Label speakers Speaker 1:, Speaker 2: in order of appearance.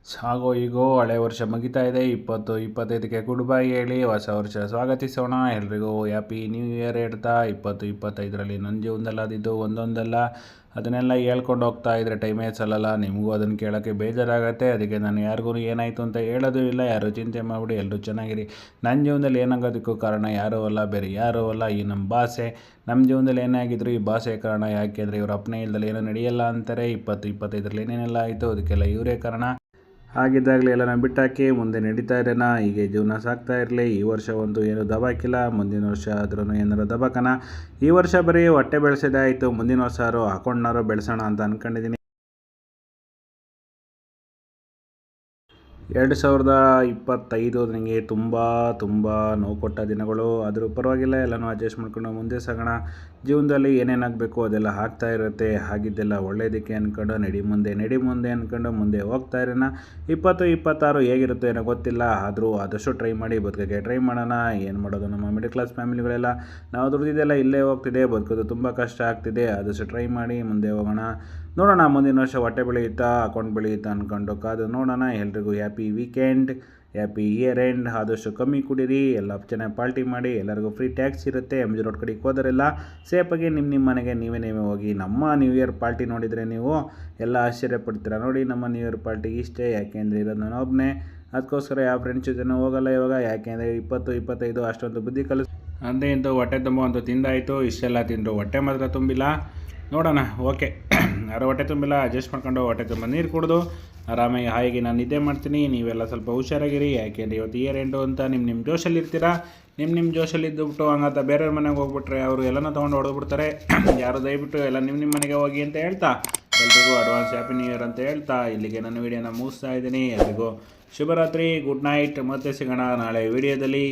Speaker 1: Sago ಈಗೋ ಹಳೆ ವರ್ಷ ಮುಗಿತಾ ಇದೆ. 2025ಕ್ಕೆ ಗುಡ್ ಬೈ ಹೇಳಿ ಹೊಸ ವರ್ಷ ಸ್ವಾಗತಿಸೋಣ. ಎಲ್ರಿಗೂ ಹ್ಯಾಪಿ ನ್ಯೂ ಇಯರ್ ಹೇಳ್ತಾ 2025ರಲ್ಲಿ ನನ್ನ ಜೀವನದಲ್ಲಾದಿದ್ದು ಒಂದೊಂದಲ್ಲ ಅದನ್ನೆಲ್ಲ ಹೇಳ್ಕೊಂಡು ಹೋಗ್ತಾ ಇದ್ರೆ ಟೈಮೇ ಸಲ್ಲಲ್ಲ. ನಿಮಗೂ ಅದನ್ನು ಕೇಳೋಕ್ಕೆ ಬೇಜಾರಾಗುತ್ತೆ. ಅದಕ್ಕೆ ನಾನು ಯಾರಿಗೂ ಏನಾಯಿತು ಅಂತ ಹೇಳೋದು ಇಲ್ಲ. ಯಾರು ಚಿಂತೆ ಮಾಡಿಬಿಡಿ, ಎಲ್ಲರೂ ಚೆನ್ನಾಗಿರಿ. ನನ್ನ ಜೀವನದಲ್ಲಿ ಏನಾಗೋದಕ್ಕೂ ಕಾರಣ ಯಾರೂ ಅಲ್ಲ, ಬೇರೆ ಯಾರೂ ಅಲ್ಲ, ಈ ನಮ್ಮ ಭಾಷೆ. ನಮ್ಮ ಜೀವನದಲ್ಲಿ ಏನಾಗಿದ್ರು ಈ ಭಾಷೆ ಕಾರಣ. ಯಾಕೆ ಅಂದರೆ ಇವ್ರ ಅಪ್ಪನೇ ಇಲ್ದಲ್ಲಿ ಏನೋ ನಡೆಯಲ್ಲ ಅಂತಾರೆ. 2025ರಲ್ಲಿ ಏನೇನೆಲ್ಲ ಆಯಿತು ಅದಕ್ಕೆಲ್ಲ ಇವರೇ ಕಾರಣ. ಹಾಗಿದ್ದಾಗಲೇ ಎಲ್ಲನ ಬಿಟ್ಟಾಕಿ ಮುಂದೆ ನಡೀತಾ ಇರೋಣ. ಹೀಗೆ ಜೀವನ ಸಾಗ್ತಾ ಇರಲಿ. ಈ ವರ್ಷ ಒಂದು ಏನು ದಬಾಕಿಲ್ಲ, ಮುಂದಿನ ವರ್ಷ ಆದ್ರೂ ಏನಾರು ದಬಾಕನ. ಈ ವರ್ಷ ಬರೀ ಹೊಟ್ಟೆ ಬೆಳೆಸೋದೇ ಆಯಿತು. ಮುಂದಿನ ವರ್ಷ ಅಕೌಂಟ್ನಾರು ಬೆಳೆಸೋಣ ಅಂತ ಅಂದ್ಕೊಂಡಿದ್ದೀನಿ. 2025 ನನಗೆ ತುಂಬ ನೋವು ಕೊಟ್ಟ ದಿನಗಳು. ಆದರೂ ಪರವಾಗಿಲ್ಲ, ಎಲ್ಲನೂ ಅಡ್ಜಸ್ಟ್ ಮಾಡ್ಕೊಂಡು ಮುಂದೆ ಸಾಗೋಣ. ಜೀವನದಲ್ಲಿ ಏನೇನಾಗಬೇಕು ಅದೆಲ್ಲ ಆಗ್ತಾ ಇರುತ್ತೆ. ಆಗಿದ್ದೆಲ್ಲ ಒಳ್ಳೆಯದಕ್ಕೆ ಅಂದ್ಕೊಂಡು ನಡಿ ಮುಂದೆ ಅಂದ್ಕೊಂಡು ಮುಂದೆ ಹೋಗ್ತಾ ಇರೋಣ. 2026 ಹೇಗಿರುತ್ತೆ ಏನೋ ಗೊತ್ತಿಲ್ಲ. ಆದರೂ ಆದಷ್ಟು ಟ್ರೈ ಮಾಡಿ ಬದುಕೋಕ್ಕೆ ಟ್ರೈ ಮಾಡೋಣ. ಏನು ಮಾಡೋದು, ನಮ್ಮ ಮಿಡಲ್ ಕ್ಲಾಸ್ ಫ್ಯಾಮಿಲಿಗಳೆಲ್ಲ ನಾವು ದುಡ್ದಿದ್ದೆಲ್ಲ ಇಲ್ಲೇ ಹೋಗ್ತಿದೆ. ಬದುಕೋದು ತುಂಬ ಕಷ್ಟ ಆಗ್ತಿದೆ. ಆದಷ್ಟು ಟ್ರೈ ಮಾಡಿ ಮುಂದೆ ಹೋಗೋಣ. ನೋಡೋಣ ಮುಂದಿನ ವರ್ಷ ಹೊಟ್ಟೆ ಬೆಳೆಯುತ್ತಾ ಅಕೌಂಟ್ ಬೆಳೆಯುತ್ತಾ ಅಂದ್ಕೊಂಡು ಕಾದು ನೋಡೋಣ. ಎಲ್ರಿಗೂ happy weekend, happy year end. ಆದಷ್ಟು ಕಮ್ಮಿ ಕುಡೀರಿ, ಎಲ್ಲ ಚೆನ್ನಾಗಿ ಪಾರ್ಟಿ ಮಾಡಿ. ಎಲ್ಲರಿಗೂ ಫ್ರೀ ಟ್ಯಾಕ್ಸ್ ಇರುತ್ತೆ. MG ರೋಡ್ ಕಡೆಗೆ ಹೋದರೆಲ್ಲ ಸೇಫಾಗಿ ನಿಮ್ಮ ಮನೆಗೆ ನೀವೇ ಹೋಗಿ. ನಮ್ಮ ನ್ಯೂ ಇಯರ್ ಪಾರ್ಟಿ ನೋಡಿದರೆ ನೀವು ಎಲ್ಲ ಆಶ್ಚರ್ಯಪಡ್ತೀರ. ನೋಡಿ ನಮ್ಮ ನ್ಯೂ ಇಯರ್ ಪಾರ್ಟಿ ಇಷ್ಟೇ. ಯಾಕೆಂದರೆ ಇರೋದು ನಾನು ಒಬ್ಬನೇ. ಅದಕ್ಕೋಸ್ಕರ ಯಾವ ಫ್ರೆಂಡ್ಸ್ ಜೊತೆ ಹೋಗಲ್ಲ ಇವಾಗ. ಯಾಕೆಂದರೆ 2025 ಅಷ್ಟೊಂದು ಬುದ್ಧಿ ಕಲಿಸ್ ಅಂದೇ ಇಂತು ಹೊಟ್ಟೆ ತುಂಬ ಅಂತೂ ತಿಂದಾಯಿತು. ಇಷ್ಟೆಲ್ಲ ತಿಂದರು ಹೊಟ್ಟೆ ಮಾತ್ರ ತುಂಬಿಲ್ಲ. ನೋಡೋಣ, ಓಕೆ. ಯಾರೋ ಹೊಟ್ಟೆ ತುಂಬಿಲ್ಲ, ಅಡ್ಜಸ್ಟ್ ಮಾಡ್ಕೊಂಡು ಹೊಟ್ಟೆ ತುಂಬ ನೀರು ಕುಡಿದು ಆರಾಮಾಗಿ ಹಾಯಿಗೆ ನಾನು ನಿದ್ದೆ ಮಾಡ್ತೀನಿ. ನೀವೆಲ್ಲ ಸ್ವಲ್ಪ ಹುಷಾರಾಗಿರಿ. ಯಾಕೆಂದರೆ ಇವತ್ತು ಇಯರ್ ಎಂಡು ಅಂತ ನಿಮ್ಮ ಜೋಶಲ್ಲಿ ಇರ್ತೀರಾ. ನಿಮ್ಮ ಜೋಶಲ್ಲಿ ಇದ್ದುಬಿಟ್ಟು ಹಂಗಂತ ಬೇರೆಯವ್ರ ಮನೆಗೆ ಹೋಗ್ಬಿಟ್ರೆ ಅವರು ಎಲ್ಲನೂ ತೊಗೊಂಡು ಹೊಡೆದ್ಬಿಡ್ತಾರೆ. ಯಾರು ದಯವಿಟ್ಟು ಎಲ್ಲ ನಿಮ್ಮ ಮನೆಗೆ ಹೋಗಿ ಅಂತ ಹೇಳ್ತಾ ಎಲ್ರಿಗೂ ಅಡ್ವಾನ್ಸ್ ಹ್ಯಾಪಿ ನ್ಯೂ ಇಯರ್ ಅಂತ ಹೇಳ್ತಾ ಇಲ್ಲಿಗೆ ನನ್ನ ವೀಡಿಯೋನ ಮುಗಿಸ್ತಾ ಇದ್ದೀನಿ. ಎಲ್ರಿಗೂ ಶುಭರಾತ್ರಿ, ಗುಡ್ ನೈಟ್. ಮತ್ತೆ ಸಿಗೋಣ ನಾಳೆ ವೀಡಿಯೋದಲ್ಲಿ.